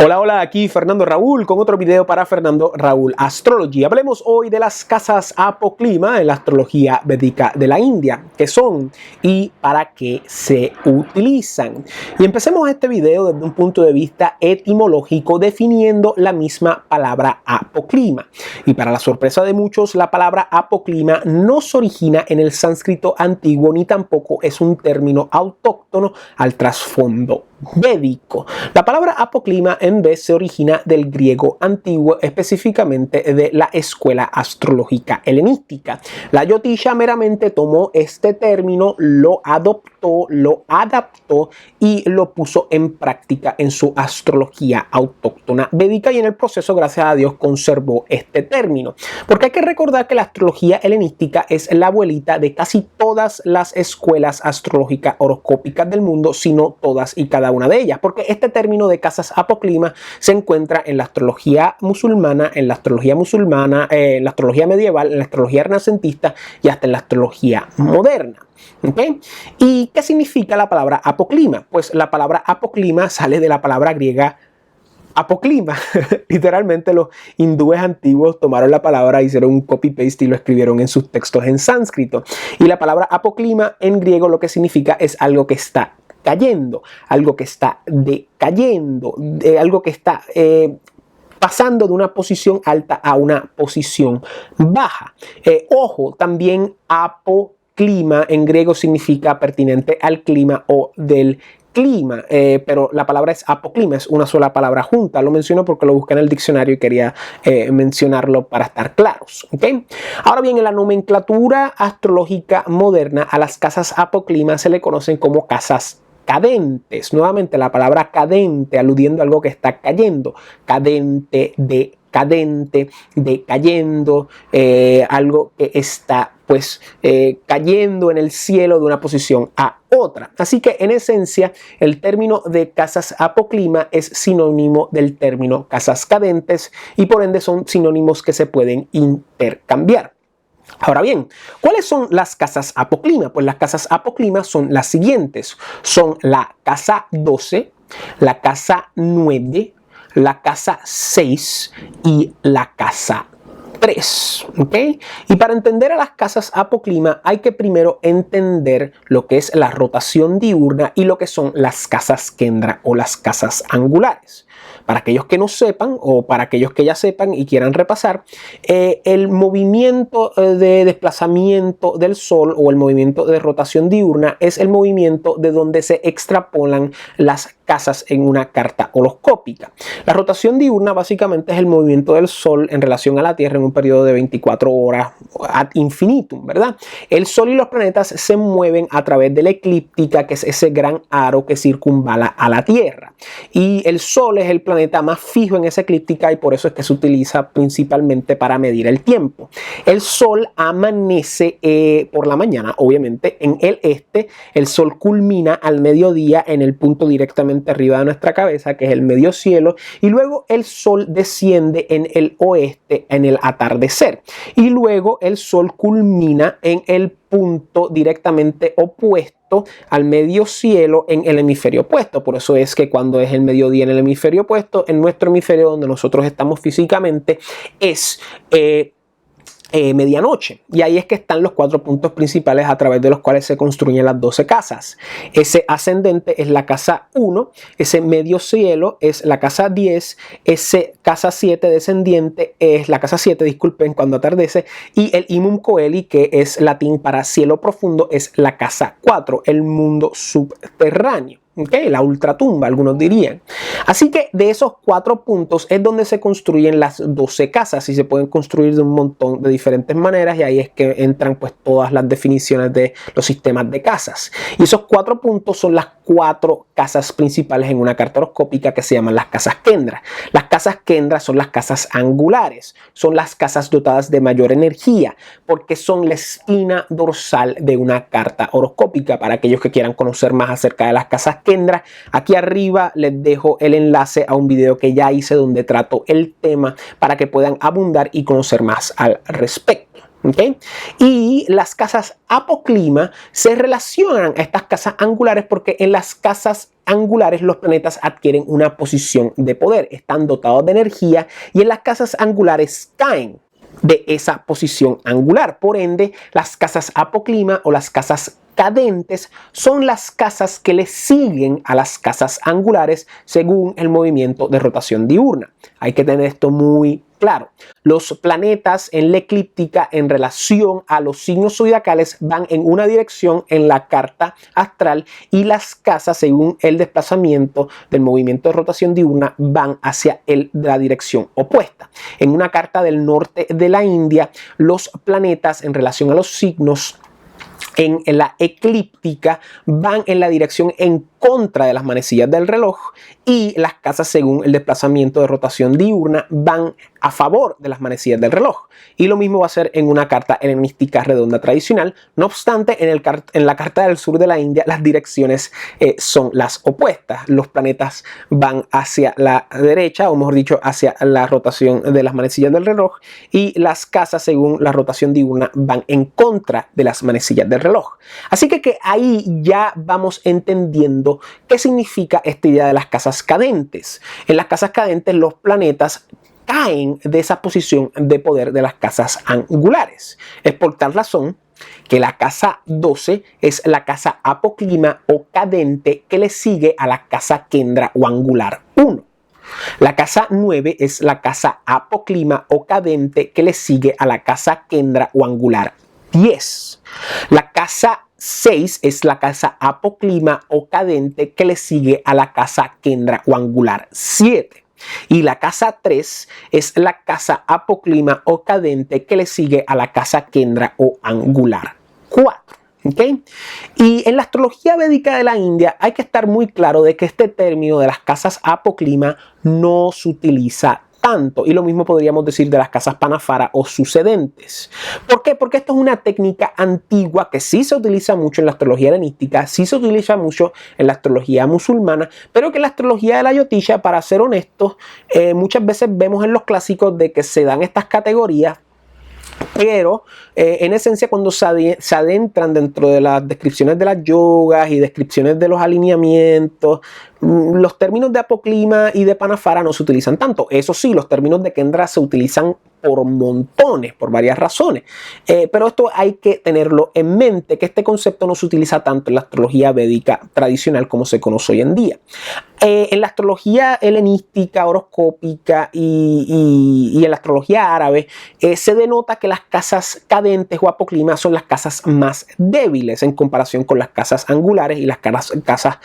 Hola, hola, aquí Fernando Raúl con otro video para Fernando Raúl Astrology. Hablemos hoy de las casas apoclima en la astrología védica de la India, qué son y para qué se utilizan. Y empecemos este video desde un punto de vista etimológico definiendo la misma palabra apoclima. Y para la sorpresa de muchos, la palabra apoclima no se origina en el sánscrito antiguo ni tampoco es un término autóctono al trasfondo védico. La palabra apoclima en vez se origina del griego antiguo, específicamente de la escuela astrológica helenística. La Yotisha meramente tomó este término, lo adoptó, lo adaptó y lo puso en práctica en su astrología autóctona védica, y en el proceso, gracias a Dios, conservó este término. Porque hay que recordar que la astrología helenística es la abuelita de casi todas las escuelas astrológicas horoscópicas del mundo, sino todas y cada una de ellas, porque este término de casas apoclima se encuentra en la astrología musulmana, en la astrología medieval, en la astrología renacentista y hasta en la astrología moderna. ¿Okay? ¿Y qué significa la palabra apoclima? Pues la palabra apoclima sale de la palabra griega apoclima. Literalmente los hindúes antiguos tomaron la palabra, hicieron un copy-paste y lo escribieron en sus textos en sánscrito. Y la palabra apoclima en griego lo que significa es algo que está cayendo, algo que está decayendo, algo que está pasando de una posición alta a una posición baja. Ojo, también apoclima en griego significa pertinente al clima o del clima, pero la palabra es apoclima, es una sola palabra junta. Lo menciono porque lo busqué en el diccionario y quería mencionarlo para estar claros. ¿Okay? Ahora bien, en la nomenclatura astrológica moderna a las casas apoclima se le conocen como casas cadentes. Nuevamente la palabra cadente aludiendo a algo que está cayendo. Cadente, decayendo, algo que está pues cayendo en el cielo de una posición a otra. Así que en esencia el término de casas apoclima es sinónimo del término casas cadentes y por ende son sinónimos que se pueden intercambiar. Ahora bien, ¿cuáles son las casas apoclima? Pues las casas apoclima son las siguientes. Son la casa 12, la casa 9, la casa 6 y la casa 3. ¿Okay? Y para entender a las casas apoclima hay que primero entender lo que es la rotación diurna y lo que son las casas kendra o las casas angulares. Para aquellos que no sepan o para aquellos que ya sepan y quieran repasar, el movimiento de desplazamiento del Sol o el movimiento de rotación diurna es el movimiento de donde se extrapolan las casas en una carta horoscópica. La rotación diurna básicamente es el movimiento del Sol en relación a la Tierra en un periodo de 24 horas ad infinitum, ¿verdad? El Sol y los planetas se mueven a través de la eclíptica, que es ese gran aro que circunvala a la Tierra. Y el Sol es el planeta más fijo en esa eclíptica y por eso es que se utiliza principalmente para medir el tiempo. El Sol amanece por la mañana, obviamente, en el este. El Sol culmina al mediodía en el punto directamente arriba de nuestra cabeza, que es el medio cielo, y luego el Sol desciende en el oeste en el atardecer. Y luego el Sol culmina en el punto directamente opuesto al medio cielo en el hemisferio opuesto. Por eso es que cuando es el mediodía en el hemisferio opuesto, en nuestro hemisferio donde nosotros estamos físicamente, es medianoche. Y ahí es que están los 4 puntos principales a través de los cuales se construyen las 12 casas. Ese ascendente es la casa 1, ese medio cielo es la casa 10, ese casa 7 descendiente es la casa 7, disculpen, cuando atardece, y el Imum Coeli, que es latín para cielo profundo, es la casa 4, el mundo subterráneo. Okay, la ultratumba, algunos dirían. Así que de esos 4 puntos es donde se construyen las 12 casas y se pueden construir de un montón de diferentes maneras, y ahí es que entran pues todas las definiciones de los sistemas de casas. Y esos 4 puntos son las 4 casas principales en una carta horoscópica que se llaman las casas kendra. Las casas kendra son las casas angulares, son las casas dotadas de mayor energía porque son la espina dorsal de una carta horoscópica. Para aquellos que quieran conocer más acerca de las casas kendra, aquí arriba les dejo el enlace a un video que ya hice donde trato el tema para que puedan abundar y conocer más al respecto. ¿Okay? Y las casas apoclima se relacionan a estas casas angulares porque en las casas angulares los planetas adquieren una posición de poder, están dotados de energía y en las casas angulares caen de esa posición angular. Por ende, las casas apoclima o las casas cadentes son las casas que le siguen a las casas angulares según el movimiento de rotación diurna. Hay que tener esto muy claro. Los planetas en la eclíptica en relación a los signos zodiacales van en una dirección en la carta astral y las casas según el desplazamiento del movimiento de rotación diurna van hacia la dirección opuesta. En una carta del norte de la India, los planetas en relación a los signos en la eclíptica van en la dirección en contra de las manecillas del reloj y las casas según el desplazamiento de rotación diurna van a favor de las manecillas del reloj. Y lo mismo va a ser en una carta helenística redonda tradicional. No obstante, en la carta del sur de la India las direcciones son las opuestas. Los planetas van hacia la derecha, o mejor dicho, hacia la rotación de las manecillas del reloj y las casas según la rotación diurna van en contra de las manecillas del reloj. Así que ahí ya vamos entendiendo qué significa esta idea de las casas cadentes. En las casas cadentes los planetas caen de esa posición de poder de las casas angulares. Es por tal razón que la casa 12 es la casa apoclima o cadente que le sigue a la casa kendra o angular 1. La casa 9 es la casa apoclima o cadente que le sigue a la casa kendra o angular 10. La casa 6 es la casa apoclima o cadente que le sigue a la casa kendra o angular 7. Y la casa 3 es la casa apoclima o cadente que le sigue a la casa kendra o angular 4. ¿Okay? Y en la astrología védica de la India hay que estar muy claro de que este término de las casas apoclima no se utiliza tanto, y lo mismo podríamos decir de las casas panafara o sucedentes. ¿Por qué? Porque esto es una técnica antigua que sí se utiliza mucho en la astrología helenística, sí se utiliza mucho en la astrología musulmana, pero que en la astrología de la Jyotisha, para ser honestos, muchas veces vemos en los clásicos de que se dan estas categorías, pero en esencia cuando se adentran dentro de las descripciones de las yogas y descripciones de los alineamientos, los términos de apoclima y de panafara no se utilizan tanto. Eso sí, los términos de kendra se utilizan por montones, por varias razones. Pero esto hay que tenerlo en mente, que este concepto no se utiliza tanto en la astrología védica tradicional como se conoce hoy en día. En la astrología helenística, horoscópica y en la astrología árabe se denota que las casas cadentes o apoclimas son las casas más débiles en comparación con las casas angulares y las casas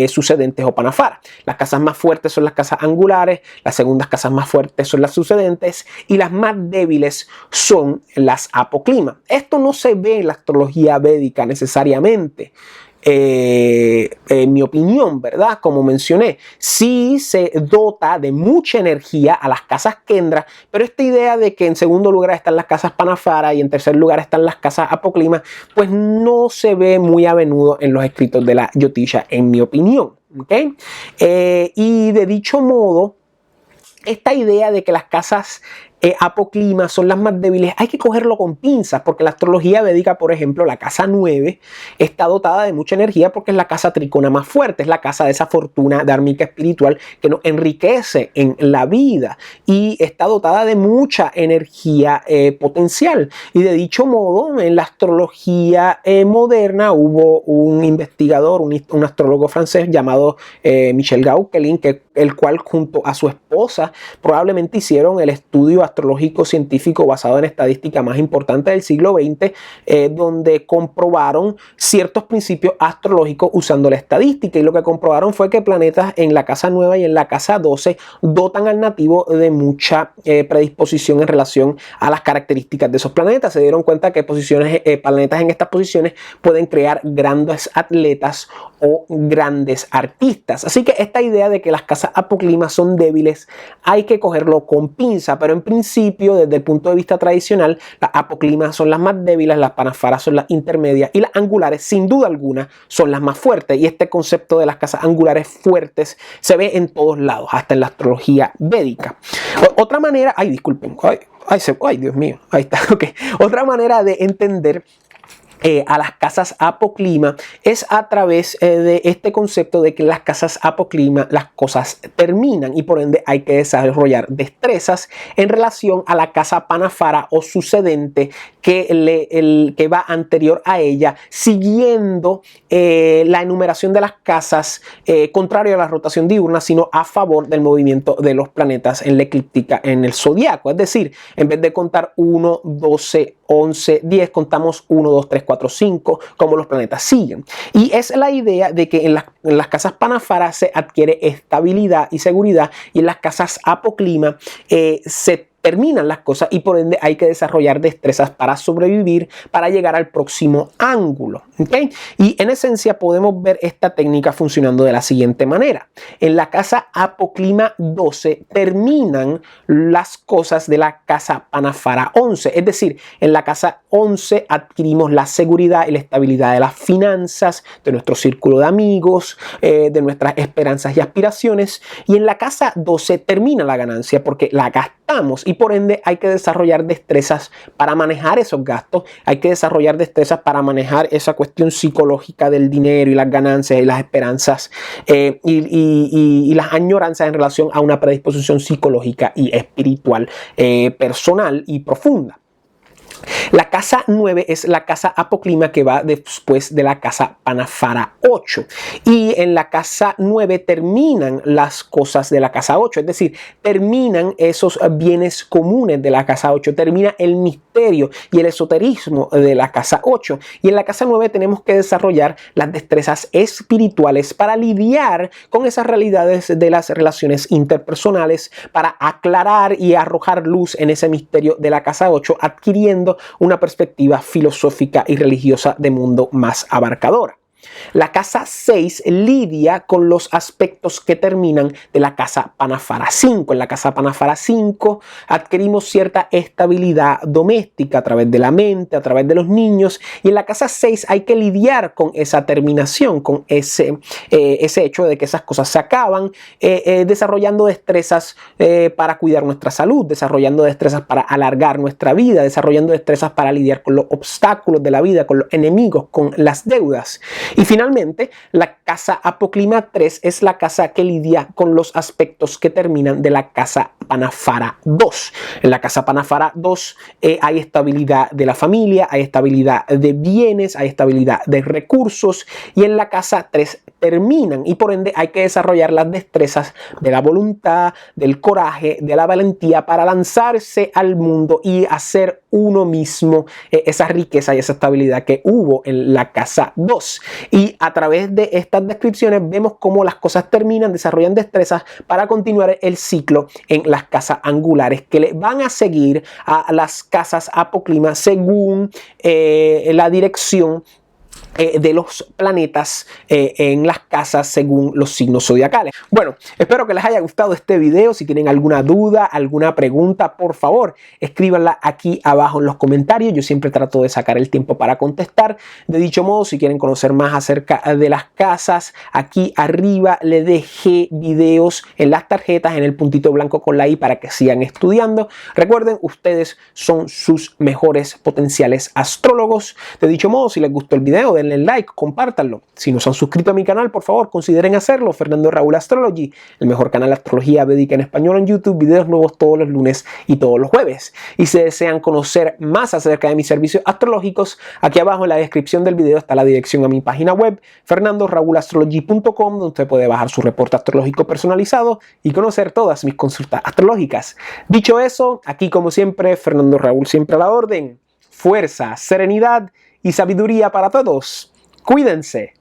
sucedentes o panafara. Las casas más fuertes son las casas angulares, las segundas casas más fuertes son las sucedentes y las más débiles son las apoclimas. Esto no se ve en la astrología védica necesariamente. En mi opinión, ¿verdad? Como mencioné, sí se dota de mucha energía a las casas kendra, pero esta idea de que en segundo lugar están las casas panafara y en tercer lugar están las casas apoclima, pues no se ve muy a menudo en los escritos de la Jyotisha, en mi opinión. ¿Okay? Y de dicho modo, esta idea de que las casas apoclimas son las más débiles, hay que cogerlo con pinzas, porque la astrología védica, por ejemplo, la casa 9 está dotada de mucha energía porque es la casa tricona más fuerte, es la casa de esa fortuna dármica espiritual que nos enriquece en la vida y está dotada de mucha energía potencial. Y de dicho modo, en la astrología moderna hubo un investigador, un astrólogo francés llamado Michel Gauquelin, el cual junto a su esposa probablemente hicieron el estudio astrológico científico basado en estadística más importante del siglo XX, donde comprobaron ciertos principios astrológicos usando la estadística, y lo que comprobaron fue que planetas en la casa 9 y en la casa 12 dotan al nativo de mucha predisposición en relación a las características de esos planetas. Se dieron cuenta que planetas en estas posiciones pueden crear grandes atletas o grandes artistas. Así que esta idea de que las casas apoclimas son débiles hay que cogerlo con pinza, pero en principio principio, desde el punto de vista tradicional, las apoclimas son las más débiles, las panafaras son las intermedias y las angulares, sin duda alguna, son las más fuertes. Y este concepto de las casas angulares fuertes se ve en todos lados, hasta en la astrología védica. Otra manera, ay, disculpen, ay, Dios mío, ahí está, ok. Otra manera de entender a las casas apoclima es a través de este concepto de que las casas apoclima las cosas terminan y por ende hay que desarrollar destrezas en relación a la casa panafara o sucedente que va anterior a ella, siguiendo la enumeración de las casas contrario a la rotación diurna, sino a favor del movimiento de los planetas en la eclíptica en el zodiaco. Es decir, en vez de contar 1, 12, 11, 10, contamos 1, 2, 3, 4, 5, como los planetas siguen. Y es la idea de que en las casas panafara se adquiere estabilidad y seguridad, y en las casas apoclima se terminan las cosas y por ende hay que desarrollar destrezas para sobrevivir, para llegar al próximo ángulo. ¿Okay? Y en esencia podemos ver esta técnica funcionando de la siguiente manera. En la casa apoclima 12 terminan las cosas de la casa panafara 11. Es decir, en la casa 11 adquirimos la seguridad y la estabilidad de las finanzas, de nuestro círculo de amigos, de nuestras esperanzas y aspiraciones. Y en la casa 12 termina la ganancia porque la gastamos y por ende hay que desarrollar destrezas para manejar esos gastos, hay que desarrollar destrezas para manejar esa cuestión psicológica del dinero y las ganancias y las esperanzas y las añoranzas en relación a una predisposición psicológica y espiritual personal y profunda. La casa 9 es la casa apoclima que va después de la casa panafara 8. Y en la casa 9 terminan las cosas de la casa 8, es decir, terminan esos bienes comunes de la casa 8, termina el misterio y el esoterismo de la casa 8. Y en la casa 9 tenemos que desarrollar las destrezas espirituales para lidiar con esas realidades de las relaciones interpersonales, para aclarar y arrojar luz en ese misterio de la casa 8, adquiriendo una perspectiva filosófica y religiosa de mundo más abarcadora. La casa 6 lidia con los aspectos que terminan de la casa panafara 5. En la casa panafara 5 adquirimos cierta estabilidad doméstica a través de la mente, a través de los niños, y en la casa 6 hay que lidiar con esa terminación, con ese hecho de que esas cosas se acaban, desarrollando destrezas para cuidar nuestra salud, desarrollando destrezas para alargar nuestra vida, desarrollando destrezas para lidiar con los obstáculos de la vida, con los enemigos, con las deudas. Y finalmente, la casa apoclima 3 es la casa que lidia con los aspectos que terminan de la casa panafara 2. En la casa panafara 2 hay estabilidad de la familia, hay estabilidad de bienes, hay estabilidad de recursos, y en la casa 3 terminan y por ende hay que desarrollar las destrezas de la voluntad, del coraje, de la valentía para lanzarse al mundo y hacer uno mismo esa riqueza y esa estabilidad que hubo en la casa 2. Y a través de estas descripciones vemos cómo las cosas terminan, desarrollan destrezas para continuar el ciclo en las casas angulares que le van a seguir a las casas apoclima según la dirección de los planetas en las casas según los signos zodiacales. Bueno, espero que les haya gustado este video. Si tienen alguna duda, alguna pregunta, por favor, escríbanla aquí abajo en los comentarios. Yo siempre trato de sacar el tiempo para contestar. De dicho modo, si quieren conocer más acerca de las casas, aquí arriba les dejé videos en las tarjetas, en el puntito blanco con la I, para que sigan estudiando. Recuerden, ustedes son sus mejores potenciales astrólogos. De dicho modo, si les gustó el video, denle like, compártanlo. Si no se han suscrito a mi canal, por favor, consideren hacerlo. Fernando Raúl Astrology, el mejor canal de astrología védica en español en YouTube. Videos nuevos todos los lunes y todos los jueves. Y si desean conocer más acerca de mis servicios astrológicos, aquí abajo en la descripción del video está la dirección a mi página web, fernandoraulastrology.com, donde usted puede bajar su reporte astrológico personalizado y conocer todas mis consultas astrológicas. Dicho eso, aquí como siempre, Fernando Raúl siempre a la orden. Fuerza, serenidad y sabiduría para todos. Cuídense.